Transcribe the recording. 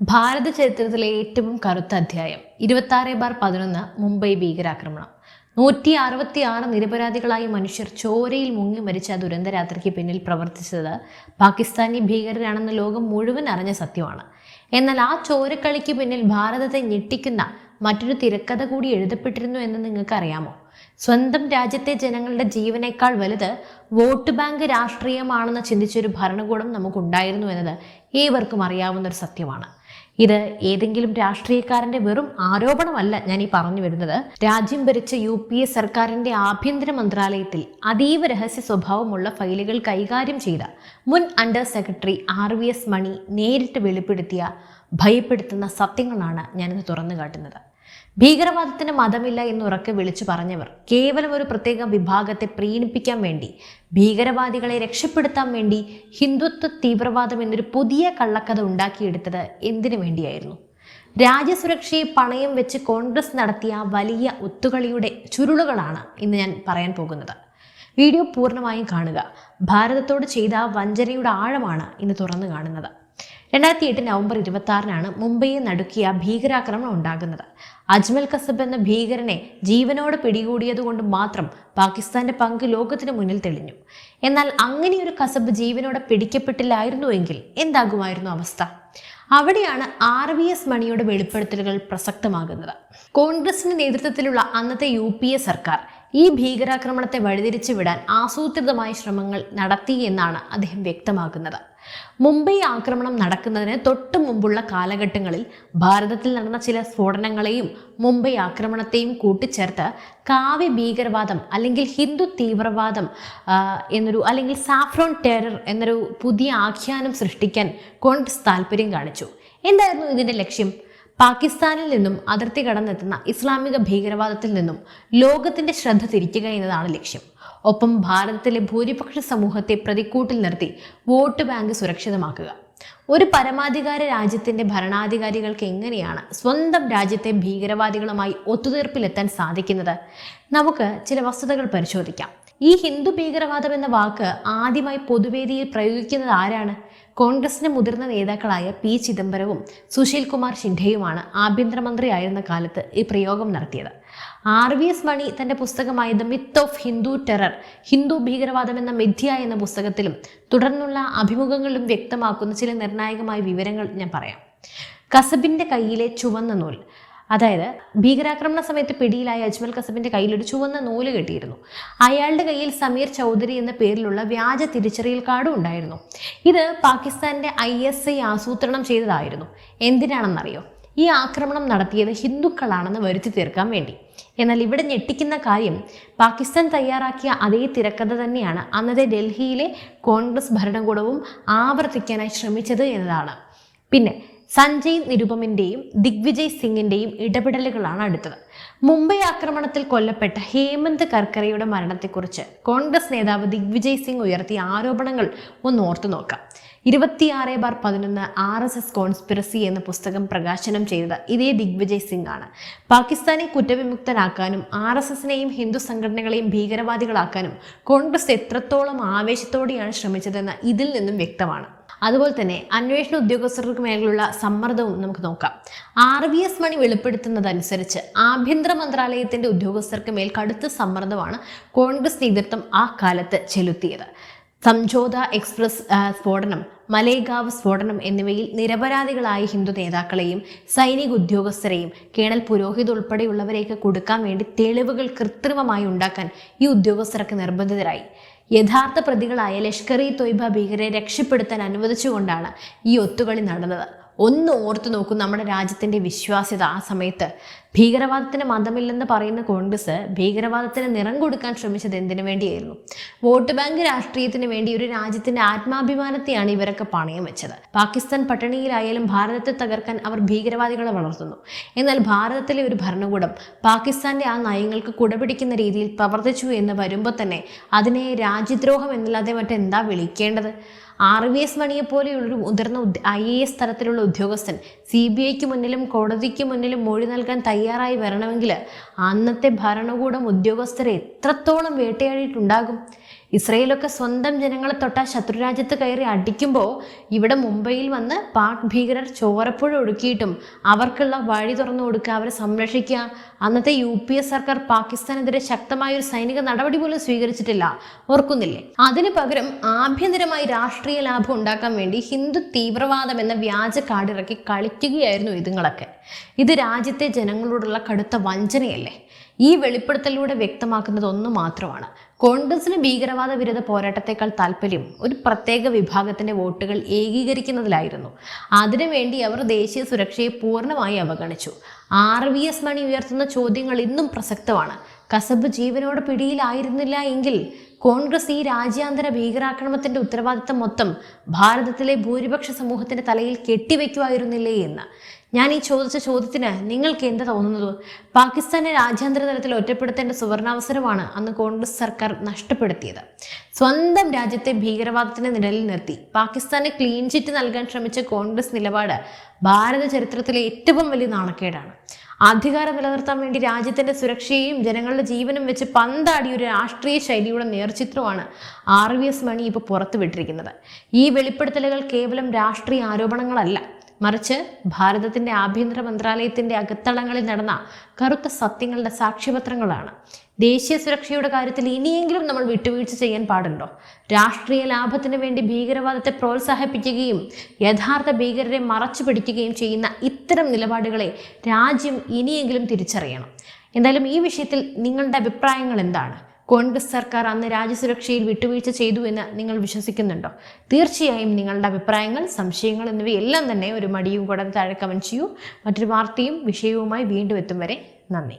ഭാരത ചരിത്രത്തിലെ ഏറ്റവും കറുത്ത അധ്യായം 26/11 മുംബൈ ഭീകരാക്രമണം. 166 നിരപരാധികളായ മനുഷ്യർ ചോരയിൽ മുങ്ങി മരിച്ച ആ ദുരന്തരാത്രിക്ക് പിന്നിൽ പ്രവർത്തിച്ചത് പാകിസ്ഥാനി ഭീകരരാണെന്ന് ലോകം മുഴുവൻ അറിഞ്ഞ സത്യമാണ്. എന്നാൽ ആ ചോരക്കളിക്ക് പിന്നിൽ ഭാരതത്തെ ഞെട്ടിക്കുന്ന മറ്റൊരു തിരക്കഥ കൂടി എഴുതപ്പെട്ടിരുന്നു എന്ന് നിങ്ങൾക്ക് അറിയാമോ? സ്വന്തം രാജ്യത്തെ ജനങ്ങളുടെ ജീവനേക്കാൾ വലുത് വോട്ട് ബാങ്ക് രാഷ്ട്രീയമാണെന്ന് ചിന്തിച്ചൊരു ഭരണകൂടം നമുക്കുണ്ടായിരുന്നു എന്നത് ഏവർക്കും അറിയാവുന്ന ഒരു സത്യമാണ്. ഇത് ഏതെങ്കിലും രാഷ്ട്രീയക്കാരന്റെ വെറും ആരോപണമല്ല ഞാൻ ഈ പറഞ്ഞു വരുന്നത്. രാജ്യം ഭരിച്ച UPA സർക്കാരിന്റെ ആഭ്യന്തര മന്ത്രാലയത്തിൽ അതീവ രഹസ്യ സ്വഭാവമുള്ള ഫയലുകൾ കൈകാര്യം ചെയ്ത മുൻ അണ്ടർ സെക്രട്ടറി RVS മണി നേരിട്ട് വെളിപ്പെടുത്തിയ ഭയപ്പെടുത്തുന്ന സത്യങ്ങളാണ് ഞാനിത് തുറന്നു കാട്ടുന്നത്. ഭീകരവാദത്തിന് മതമില്ല എന്ന് ഉറക്കെ വിളിച്ചു പറഞ്ഞവർ കേവലം ഒരു പ്രത്യേക വിഭാഗത്തെ പ്രീണിപ്പിക്കാൻ വേണ്ടി, ഭീകരവാദികളെ രക്ഷപ്പെടുത്താൻ വേണ്ടി ഹിന്ദുത്വ തീവ്രവാദം എന്നൊരു പുതിയ കള്ളക്കഥ ഉണ്ടാക്കിയെടുത്തത് എന്തിനു വേണ്ടിയായിരുന്നു? രാജ്യസുരക്ഷയെ പണയം വെച്ച് കോൺഗ്രസ് നടത്തിയ വലിയ ഒത്തുകളിയുടെ ചുരുളുകളാണ് ഇന്ന് ഞാൻ പറയാൻ പോകുന്നത്. വീഡിയോ പൂർണ്ണമായും കാണുക. ഭാരതത്തോട് ചെയ്ത വഞ്ചനയുടെ ആഴമാണ് ഇന്ന് തുറന്നു കാണുന്നത്. 2008 നവംബർ 26 മുംബൈയെ നടുക്കിയ ഭീകരാക്രമണം ഉണ്ടാകുന്നത്. അജ്മൽ കസബ് എന്ന ഭീകരനെ ജീവനോടെ പിടികൂടിയതുകൊണ്ട് മാത്രം പാകിസ്ഥാന്റെ പങ്ക് ലോകത്തിന് മുന്നിൽ തെളിഞ്ഞു. എന്നാൽ അങ്ങനെയൊരു കസബ് ജീവനോടെ പിടിക്കപ്പെട്ടില്ലായിരുന്നുവെങ്കിൽ എന്താകുമായിരുന്നു അവസ്ഥ? അവിടെയാണ് RVS മണിയുടെ വെളിപ്പെടുത്തലുകൾ പ്രസക്തമാകുന്നത്. കോൺഗ്രസിന്റെ നേതൃത്വത്തിലുള്ള അന്നത്തെ UPA സർക്കാർ ഈ ഭീകരാക്രമണത്തെ വഴിതിരിച്ചു വിടാൻ ആസൂത്രിതമായ ശ്രമങ്ങൾ നടത്തി എന്നാണ് അദ്ദേഹം വ്യക്തമാക്കുന്നത്. മുംബൈ ആക്രമണം നടക്കുന്നതിന് തൊട്ടു മുമ്പുള്ള കാലഘട്ടങ്ങളിൽ ഭാരതത്തിൽ നടന്ന ചില സ്ഫോടനങ്ങളെയും മുംബൈ ആക്രമണത്തെയും കൂട്ടിച്ചേർത്ത് കാവ്യ ഭീകരവാദം അല്ലെങ്കിൽ ഹിന്ദു തീവ്രവാദം അല്ലെങ്കിൽ സാഫ്രോൺ ടെറർ എന്നൊരു പുതിയ ആഖ്യാനം സൃഷ്ടിക്കാൻ കോൺഗ്രസ് താല്പര്യം കാണിച്ചു. എന്തായിരുന്നു ഇതിന്റെ ലക്ഷ്യം? പാകിസ്ഥാനിൽ നിന്നും അതിർത്തി കടന്നെത്തുന്ന ഇസ്ലാമിക ഭീകരവാദത്തിൽ നിന്നും ലോകത്തിന്റെ ശ്രദ്ധ തിരിക്കുക എന്നതാണ് ലക്ഷ്യം. ഒപ്പം ഭാരതത്തിലെ ഭൂരിപക്ഷ സമൂഹത്തെ പ്രതിക്കൂട്ടിൽ നിർത്തി വോട്ട് ബാങ്ക് സുരക്ഷിതമാക്കുക. ഒരു പരമാധികാര രാജ്യത്തിന്റെ ഭരണാധികാരികൾക്ക് എങ്ങനെയാണ് സ്വന്തം രാജ്യത്തെ ഭീകരവാദികളുമായി ഒത്തുതീർപ്പിലെത്താൻ സാധിക്കുന്നത്? നമുക്ക് ചില വസ്തുതകൾ പരിശോധിക്കാം. ഈ ഹിന്ദു ഭീകരവാദം എന്ന വാക്ക് ആദ്യമായി പൊതുവേദിയിൽ പ്രയോഗിക്കുന്നത് ആരാണ്? കോൺഗ്രസിന്റെ മുതിർന്ന നേതാക്കളായ P. ചിദംബരവും സുശീൽ കുമാർ ഷിൻഡെയുമാണ് ആഭ്യന്തരമന്ത്രിയായിരുന്ന കാലത്ത് ഈ പ്രയോഗം നടത്തിയത്. RVS മണി തന്റെ പുസ്തകമായ the myth of Hindu terror, Hindu ഭീകരവാദം എന്ന മിഥ്യ എന്ന പുസ്തകത്തിലും തുടർന്നുള്ള അഭിമുഖങ്ങളിലും വ്യക്തമാക്കുന്ന ചില നിർണായകമായ വിവരങ്ങൾ ഞാൻ പറയാം. കസബിന്റെ കയ്യിലെ ചുവന്ന നൂൽ, അതായത് ഭീകരാക്രമണ സമയത്ത് പിടിയിലായ അജ്മൽ കസബിന്റെ കയ്യിൽ ഒരു ചുവന്ന നൂല് കെട്ടിയിരുന്നു. അയാളുടെ കയ്യിൽ സമീർ ചൗധരി എന്ന പേരിലുള്ള വ്യാജ തിരിച്ചറിയൽ കാർഡും ഉണ്ടായിരുന്നു. ഇത് പാകിസ്ഥാന്റെ ISI ആസൂത്രണം ചെയ്തതായിരുന്നു. എന്തിനാണെന്നറിയോ? ഈ ആക്രമണം നടത്തിയത് ഹിന്ദുക്കളാണെന്ന് വരുത്തി തീർക്കാൻ വേണ്ടി. എന്നാൽ ഇവിടെ ഞെട്ടിക്കുന്ന കാര്യം, പാകിസ്ഥാൻ തയ്യാറാക്കിയ അതേ തിരക്കഥ തന്നെയാണ് അന്നത്തെ ഡൽഹിയിലെ കോൺഗ്രസ് ഭരണകൂടവും ആവർത്തിക്കാനായി ശ്രമിച്ചത് എന്നതാണ്. പിന്നെ സഞ്ജയ് നിരുപമിന്റെയും ദിഗ്വിജയ് സിംഗിന്റെയും ഇടപെടലുകളാണ് അടുത്തത്. മുംബൈ ആക്രമണത്തിൽ കൊല്ലപ്പെട്ട ഹേമന്ത് കർക്കറയുടെ മരണത്തെക്കുറിച്ച് കോൺഗ്രസ് നേതാവ് ദിഗ്വിജയ് സിംഗ് ഉയർത്തിയ ആരോപണങ്ങൾ ഒന്ന് ഓർത്തു നോക്കാം. 26/11 RSS കോൺസ്പിറസി എന്ന പുസ്തകം പ്രകാശനം ചെയ്തത് ഇതേ ദിഗ്വിജയ് സിംഗ് ആണ്. പാകിസ്ഥാനെ കുറ്റവിമുക്തനാക്കാനും RSSനെയും ഹിന്ദു സംഘടനകളെയും ഭീകരവാദികളാക്കാനും കോൺഗ്രസ് എത്രത്തോളം ആവേശത്തോടെയാണ് ശ്രമിച്ചതെന്ന് ഇതിൽ നിന്നും വ്യക്തമാണ്. അതുപോലെ തന്നെ അന്വേഷണ ഉദ്യോഗസ്ഥർക്ക് മേലുള്ള സമ്മർദ്ദവും നമുക്ക് നോക്കാം. RVS മണി വെളിപ്പെടുത്തുന്നതനുസരിച്ച് ആഭ്യന്തര മന്ത്രാലയത്തിന്റെ ഉദ്യോഗസ്ഥർക്ക് മേൽ കടുത്ത സമ്മർദ്ദമാണ് കോൺഗ്രസ് നേതൃത്വം ആ കാലത്ത് ചെലുത്തിയത്. സംജോത എക്സ്പ്രസ് സ്ഫോടനം, മലേഗാവ് സ്ഫോടനം എന്നിവയിൽ നിരപരാധികളായ ഹിന്ദു നേതാക്കളെയും സൈനിക ഉദ്യോഗസ്ഥരെയും കേണൽ പുരോഹിത് ഉൾപ്പെടെയുള്ളവരെയൊക്കെ കൊടുക്കാൻ വേണ്ടി തെളിവുകൾ കൃത്രിമമായി ഉണ്ടാക്കാൻ ഈ ഉദ്യോഗസ്ഥർക്ക് നിർബന്ധിതരായി. യഥാർത്ഥ പ്രതികളായ ലഷ്കർ-ഇ-തോയ്ബ ഭീകരരെ രക്ഷപ്പെടുത്താൻ അനുവദിച്ചുകൊണ്ടാണ് ഈ ഒത്തുകളി നടന്നത്. ഒന്ന് ഓർത്തു നോക്കൂ നമ്മുടെ രാജ്യത്തിന്റെ വിശ്വാസ്യത. ആ സമയത്ത് ഭീകരവാദത്തിന് മതമില്ലെന്ന് പറയുന്ന കോൺഗ്രസ് ഭീകരവാദത്തിന് നിറം കൊടുക്കാൻ ശ്രമിച്ചത് എന്തിനു വേണ്ടിയായിരുന്നു? വോട്ട് ബാങ്ക് രാഷ്ട്രീയത്തിന് വേണ്ടി ഒരു രാജ്യത്തിന്റെ ആത്മാഭിമാനത്തെയാണ് ഇവരൊക്കെ പണയം വെച്ചത്. പാകിസ്ഥാൻ പട്ടിണിയിലായാലും ഭാരതത്തെ തകർക്കാൻ അവർ ഭീകരവാദികളെ വളർത്തുന്നു. എന്നാൽ ഭാരതത്തിലെ ഒരു ഭരണകൂടം പാകിസ്ഥാന്റെ ആ നയങ്ങൾക്ക് കുടപിടിക്കുന്ന രീതിയിൽ പ്രവർത്തിച്ചു എന്ന് വരുമ്പോൾ തന്നെ അതിനെ രാജ്യദ്രോഹം എന്നല്ലാതെ മറ്റെന്താ വിളിക്കേണ്ടത്? RVS മണിയെ പോലെയുള്ളൊരു മുതിർന്ന IAS തലത്തിലുള്ള ഉദ്യോഗസ്ഥൻ CBIക്ക് മുന്നിലും കോടതിക്ക് മുന്നിലും മൊഴി നൽകാൻ തയ്യാറായി വരണമെങ്കിൽ അന്നത്തെ ഭരണകൂടം ഉദ്യോഗസ്ഥരെ എത്രത്തോളം വേട്ടയാടിയിട്ടുണ്ടാകും? ഇസ്രയേലൊക്കെ സ്വന്തം ജനങ്ങളെ തൊട്ട ശത്രുരാജ്യത്ത് കയറി അടിക്കുമ്പോൾ ഇവിടെ മുംബൈയിൽ വന്ന് പാക് ഭീകരർ ചോരപ്പുഴ ഒഴുക്കിയിട്ടും അവർക്കുള്ള വഴി തുറന്നു കൊടുക്കുക, അവരെ സംരക്ഷിക്കുക. അന്നത്തെ UPA സർക്കാർ പാകിസ്ഥാനെതിരെ ശക്തമായ ഒരു സൈനിക നടപടി പോലും സ്വീകരിച്ചിട്ടില്ല, ഓർക്കുന്നില്ലേ? അതിന് പകരം ആഭ്യന്തരമായി രാഷ്ട്രീയ ലാഭം ഉണ്ടാക്കാൻ വേണ്ടി ഹിന്ദു തീവ്രവാദം എന്ന വ്യാജ കാർഡിറക്കി കളിക്കുകയായിരുന്നു ഇതുങ്ങളൊക്കെ. ഇത് രാജ്യത്തെ ജനങ്ങളോടുള്ള കടുത്ത വഞ്ചനയല്ലേ? ഈ വെളിപ്പെടുത്തലിലൂടെ വ്യക്തമാക്കുന്നത് ഒന്ന് മാത്രമാണ്: കോൺഗ്രസിന് ഭീകരവാദ വിരുദ്ധ പോരാട്ടത്തെക്കാൾ താല്പര്യം ഒരു പ്രത്യേക വിഭാഗത്തിന്റെ വോട്ടുകൾ ഏകീകരിക്കുന്നതിലായിരുന്നു. അതിനുവേണ്ടി അവർ ദേശീയ സുരക്ഷയെ പൂർണ്ണമായി അവഗണിച്ചു. RVS മണി ഉയർത്തുന്ന ചോദ്യങ്ങൾ ഇന്നും പ്രസക്തമാണ്. കസബ് ജീവനോട് പിടിയിലായിരുന്നില്ല എങ്കിൽ കോൺഗ്രസ് ഈ രാജ്യാന്തര ഭീകരാക്രമണത്തിന്റെ ഉത്തരവാദിത്തം മൊത്തം ഭാരതത്തിലെ ഭൂരിപക്ഷ സമൂഹത്തിന്റെ തലയിൽ കെട്ടിവെക്കുമായിരുന്നില്ലേ എന്ന്. ഞാൻ ഈ ചോദിച്ച ചോദ്യത്തിന് നിങ്ങൾക്ക് എന്താ തോന്നുന്നത്? പാകിസ്ഥാനെ രാജ്യാന്തര തലത്തിൽ ഒറ്റപ്പെടുത്തേണ്ട സുവർണാവസരമാണ് അന്ന് കോൺഗ്രസ് സർക്കാർ നഷ്ടപ്പെടുത്തിയത്. സ്വന്തം രാജ്യത്തെ ഭീകരവാദത്തിന്റെ നിഴലിൽ നിർത്തി പാകിസ്ഥാന് ക്ലീൻ ചിറ്റ് നൽകാൻ ശ്രമിച്ച കോൺഗ്രസ് നിലപാട് ഭാരത ചരിത്രത്തിലെ ഏറ്റവും വലിയ നാണക്കേടാണ്. അധികാരം നിലനിർത്താൻ വേണ്ടി രാജ്യത്തിന്റെ സുരക്ഷയും ജനങ്ങളുടെ ജീവനും വെച്ച് പന്താടിയ ഒരു രാഷ്ട്രീയ ശൈലിയുടെ നേർചിത്രമാണ് RVS മണി ഇപ്പോൾ പുറത്തുവിട്ടിരിക്കുന്നത്. ഈ വെളിപ്പെടുത്തലുകൾ കേവലം രാഷ്ട്രീയ ആരോപണങ്ങളല്ല, മറിച്ച് ഭാരതത്തിന്റെ ആഭ്യന്തര മന്ത്രാലയത്തിന്റെ അകത്തളങ്ങളിൽ നടന്ന കറുത്ത സത്യങ്ങളുടെ സാക്ഷ്യപത്രങ്ങളാണ്. ദേശീയ സുരക്ഷയുടെ കാര്യത്തിൽ ഇനിയെങ്കിലും നമ്മൾ വിട്ടുവീഴ്ച ചെയ്യാൻ പാടുണ്ടോ? രാഷ്ട്രീയ ലാഭത്തിന് വേണ്ടി ഭീകരവാദത്തെ പ്രോത്സാഹിപ്പിക്കുകയും യഥാർത്ഥ ഭീകരരെ മറച്ചു പിടിക്കുകയും ചെയ്യുന്ന ഇത്തരം നിലപാടുകളെ രാജ്യം ഇനിയെങ്കിലും തിരിച്ചറിയണം. എന്തായാലും ഈ വിഷയത്തിൽ നിങ്ങളുടെ അഭിപ്രായങ്ങൾ എന്താണ്? കോൺഗ്രസ് സർക്കാർ അന്ന് രാജ്യസുരക്ഷയിൽ വിട്ടുവീഴ്ച ചെയ്തു എന്ന് നിങ്ങൾ വിശ്വസിക്കുന്നുണ്ടോ? തീർച്ചയായും നിങ്ങളുടെ അഭിപ്രായങ്ങൾ, സംശയങ്ങൾ എന്നിവയെല്ലാം തന്നെ ഒരു മടിയും കൂടാതെ താഴെ കമന്റ് ചെയ്യൂ. മറ്റൊരു വാർത്തയും വിഷയവുമായി വീണ്ടും എത്തും വരെ നന്ദി.